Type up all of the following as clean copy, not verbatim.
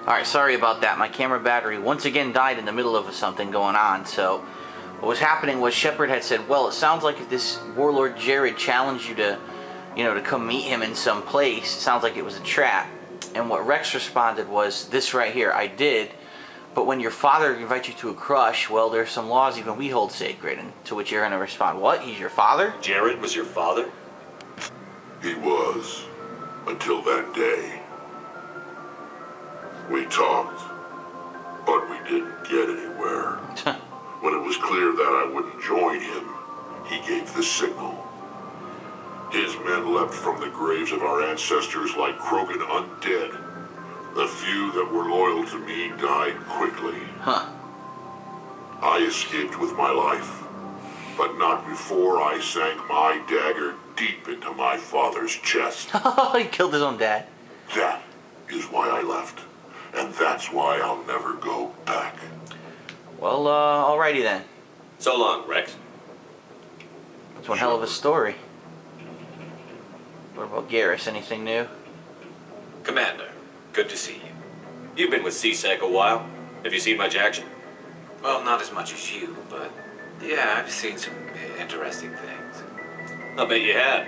Alright, sorry about that. My camera battery once again died in the middle of something going on. So what was happening was Shepard had said, well, it sounds like if this Warlord Jared challenged you to, to come meet him in some place, it sounds like it was a trap. And what Rex responded was, this right here, I did. But when your father invites you to a crush, well, there's some laws even we hold sacred. And to which you're going to respond, what? He's your father? Jared was your father? He was. Until that day. We talked, but we didn't get anywhere. When it was clear that I wouldn't join him, he gave the signal. His men leapt from the graves of our ancestors like Krogan undead. The few that were loyal to me died quickly. I escaped with my life, but not before I sank my dagger deep into my father's chest. He killed his own dad. That is why I left, and that's why I'll never go back. Well, alrighty then. So long, Rex. That's one hell of a story. What about Garrus? Anything new? Commander, good to see you. You've been with CSEC a while. Have you seen much action? Well, not as much as you, but yeah, I've seen some interesting things. I'll bet you have.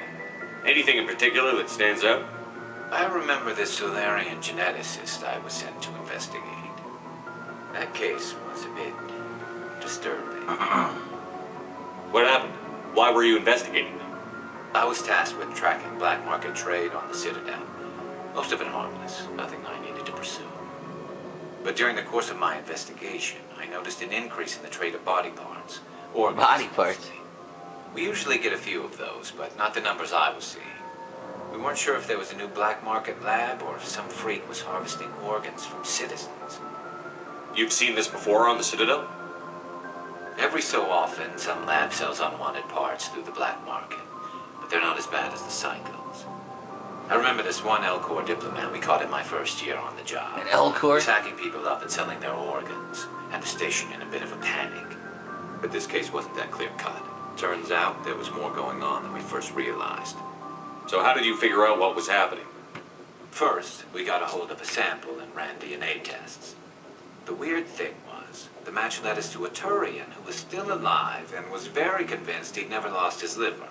Anything in particular that stands out? I remember this Solarian geneticist I was sent to investigate. That case was a bit disturbing. What happened? Why were you investigating them? I was tasked with tracking black market trade on the Citadel. Most of it harmless, nothing I needed to pursue. But during the course of my investigation, I noticed an increase in the trade of body parts. Organs. Body parts? We usually get a few of those, but not the numbers I was seeing. We weren't sure if there was a new black market lab or if some freak was harvesting organs from citizens. You've seen this before on the Citadel? Every so often, some lab sells unwanted parts through the black market, but they're not as bad as the cycles. I remember this one L-Corps diplomat we caught in my first year on the job. An L-Corps? He was hacking people up and selling their organs, had the station in a bit of a panic. But this case wasn't that clear-cut. Turns out there was more going on than we first realized. So how did you figure out what was happening? First, we got a hold of a sample and ran DNA tests. The weird thing was, the match led us to a Turian who was still alive and was very convinced he'd never lost his liver.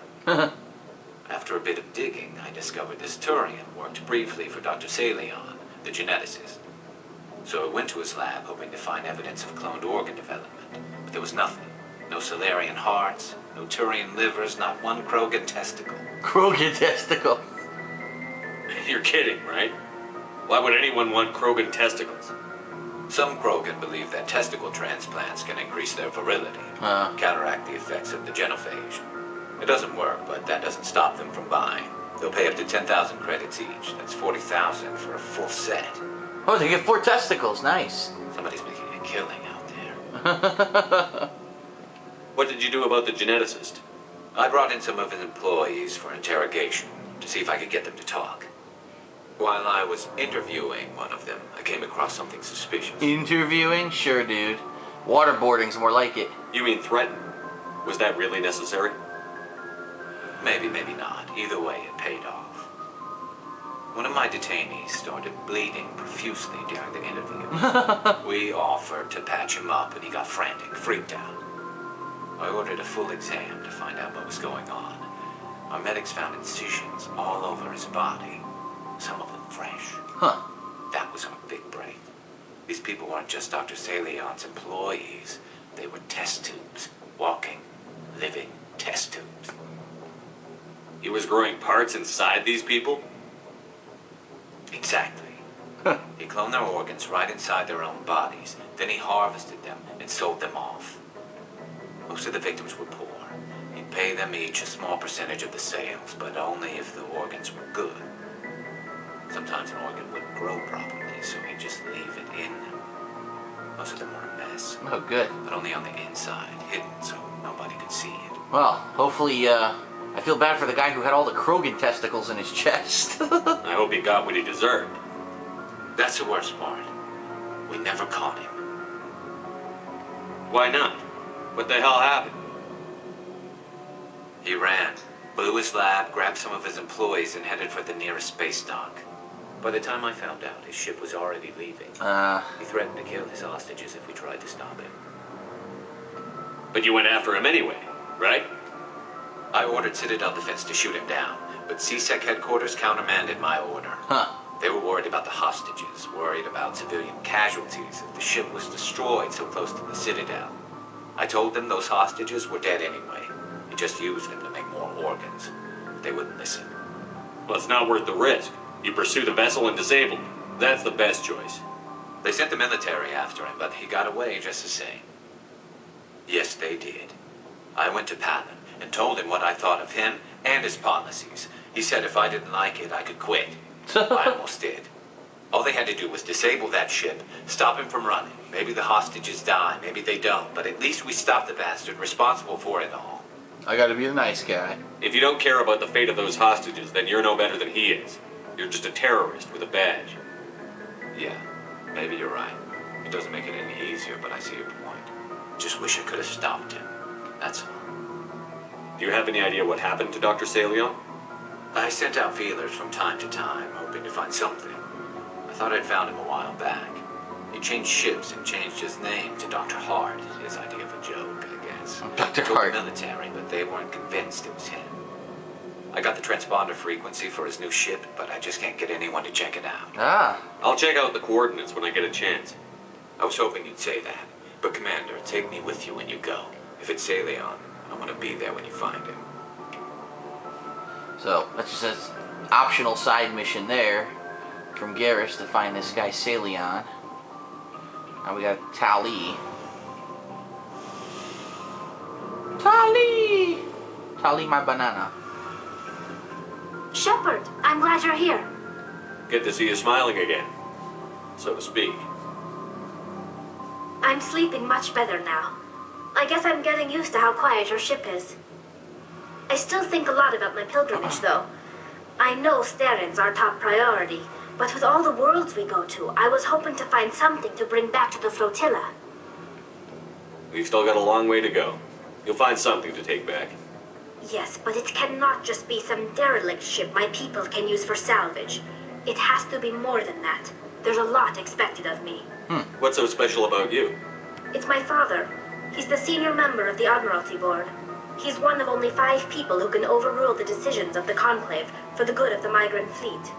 After a bit of digging, I discovered this Turian worked briefly for Dr. Salion, the geneticist. So I went to his lab hoping to find evidence of cloned organ development, but there was nothing. No Solarian hearts, no Turian livers, not one Krogan testicle. Krogan testicle? You're kidding, right? Why would anyone want Krogan testicles? Some Krogan believe that testicle transplants can increase their virility, counteract the effects of the genophage. It doesn't work, but that doesn't stop them from buying. They'll pay up to 10,000 credits each. That's 40,000 for a full set. Oh, they get 4 testicles. Nice. Somebody's making a killing out there. What did you do about the geneticist? I brought in some of his employees for interrogation to see if I could get them to talk. While I was interviewing one of them, I came across something suspicious. Interviewing? Sure, dude. Waterboarding's more like it. You mean threaten? Was that really necessary? Maybe, maybe not. Either way, it paid off. One of my detainees started bleeding profusely during the interview. We offered to patch him up, and he got frantic, freaked out. I ordered a full exam to find out what was going on. Our medics found incisions all over his body, some of them fresh. That was our big break. These people weren't just Dr. Salion's employees. They were test tubes. Walking, living test tubes. He was growing parts inside these people? Exactly. He cloned their organs right inside their own bodies. Then he harvested them and sold them off. Most of the victims were poor. He'd pay them each a small percentage of the sales, but only if the organs were good. Sometimes an organ wouldn't grow properly, so he'd just leave it in them. Most of them were a mess. Oh, good. But only on the inside, hidden so nobody could see it. Well, hopefully, I feel bad for the guy who had all the Krogan testicles in his chest. I hope he got what he deserved. That's the worst part. We never caught him. Why not? What the hell happened? He ran, blew his lab, grabbed some of his employees, and headed for the nearest space dock. By the time I found out, his ship was already leaving. He threatened to kill his hostages if we tried to stop him. But you went after him anyway, right? I ordered Citadel Defense to shoot him down, but CSEC headquarters countermanded my order. They were worried about the hostages, worried about civilian casualties if the ship was destroyed so close to the Citadel. I told them those hostages were dead anyway. He just used them to make more organs. They wouldn't listen. Well, it's not worth the risk. You pursue the vessel and disable him. That's the best choice. They sent the military after him, but he got away just the same. Yes, they did. I went to Palin and told him what I thought of him and his policies. He said if I didn't like it, I could quit. I almost did. All they had to do was disable that ship, stop him from running. Maybe the hostages die, maybe they don't, but at least we stopped the bastard responsible for it all. I gotta be the nice guy. If you don't care about the fate of those hostages, then you're no better than he is. You're just a terrorist with a badge. Yeah, maybe you're right. It doesn't make it any easier, but I see your point. Just wish I could have stopped him. That's all. Do you have any idea what happened to Dr. Salion? I sent out feelers from time to time, hoping to find something. I thought I'd found him a while back. He changed ships and changed his name to Dr. Hart. His idea of a joke, I guess. Dr. I told Hart. the military, but they weren't convinced it was him. I got the transponder frequency for his new ship, but I just can't get anyone to check it out. I'll check out the coordinates when I get a chance. I was hoping you'd say that. But Commander, take me with you when you go. If it's Salion, I want to be there when you find him. So, that's just an optional side mission there from Garrus to find this guy Salion. Now we got Tali. Tali, my banana. Shepard, I'm glad you're here. Good to see you smiling again, so to speak. I'm sleeping much better now. I guess I'm getting used to how quiet your ship is. I still think a lot about my pilgrimage, though. I know Starin's our top priority, but with all the worlds we go to, I was hoping to find something to bring back to the flotilla. We've still got a long way to go. You'll find something to take back. Yes, but it cannot just be some derelict ship my people can use for salvage. It has to be more than that. There's a lot expected of me. What's so special about you? It's my father. He's the senior member of the Admiralty Board. He's one of only 5 people who can overrule the decisions of the Conclave for the good of the migrant fleet.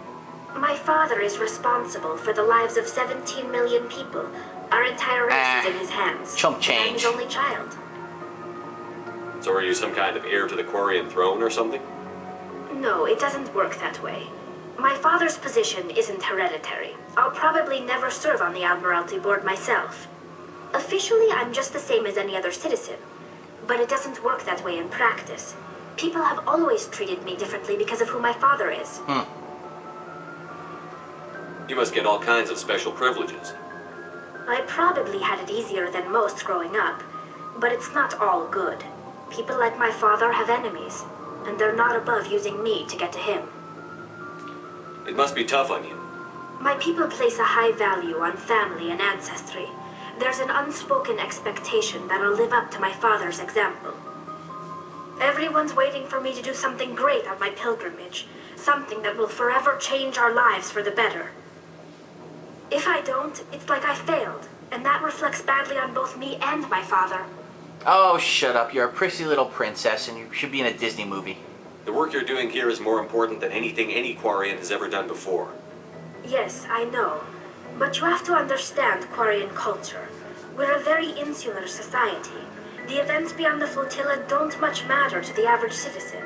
My father is responsible for the lives of 17 million people. Our entire race is in his hands. Chump And I'm his change. only child. So are you some kind of heir to the Quarian throne or something? No, it doesn't work that way. My father's position isn't hereditary. I'll probably never serve on the Admiralty Board myself. Officially, I'm just the same as any other citizen. But it doesn't work that way in practice. People have always treated me differently because of who my father is. You must get all kinds of special privileges. I probably had it easier than most growing up, but it's not all good. People like my father have enemies, and they're not above using me to get to him. It must be tough on you. My people place a high value on family and ancestry. There's an unspoken expectation that I'll live up to my father's example. Everyone's waiting for me to do something great on my pilgrimage, something that will forever change our lives for the better. If I don't, it's like I failed, and that reflects badly on both me and my father. Oh, shut up. You're a prissy little princess, and you should be in a Disney movie. The work you're doing here is more important than anything any Quarian has ever done before. Yes, I know. But you have to understand Quarian culture. We're a very insular society. The events beyond the flotilla don't much matter to the average citizen.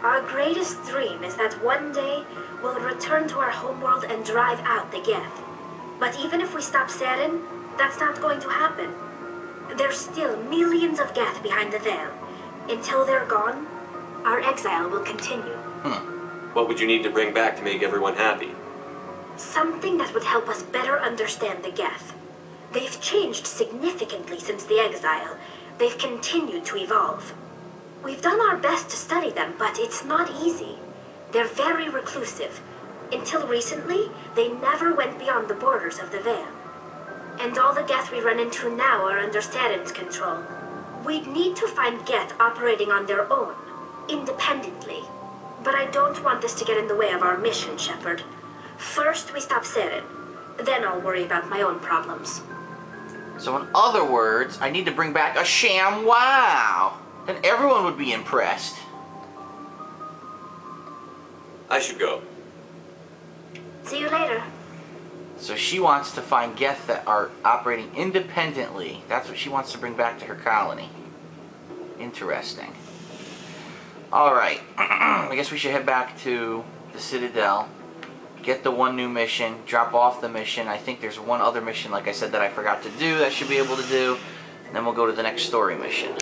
Our greatest dream is that one day we'll return to our homeworld and drive out the Geth. But even if we stop Saren, that's not going to happen. There's still millions of Geth behind the veil. Until they're gone, our exile will continue. What would you need to bring back to make everyone happy? Something that would help us better understand the Geth. They've changed significantly since the exile. They've continued to evolve. We've done our best to study them, but it's not easy. They're very reclusive. Until recently, they never went beyond the borders of the Veil. And all the Geth we run into now are under Saren's control. We'd need to find Geth operating on their own, independently. But I don't want this to get in the way of our mission, Shepard. First, we stop Seren. Then I'll worry about my own problems. So in other words, I need to bring back a sham wow. Then everyone would be impressed. I should go. See you later. So she wants to find Geth that are operating independently. That's what she wants to bring back to her colony. Interesting. Alright. I guess we should head back to the Citadel. Get the one new mission. Drop off the mission. I think there's one other mission, like I said, that I forgot to do that I should be able to do. And then we'll go to the next story mission.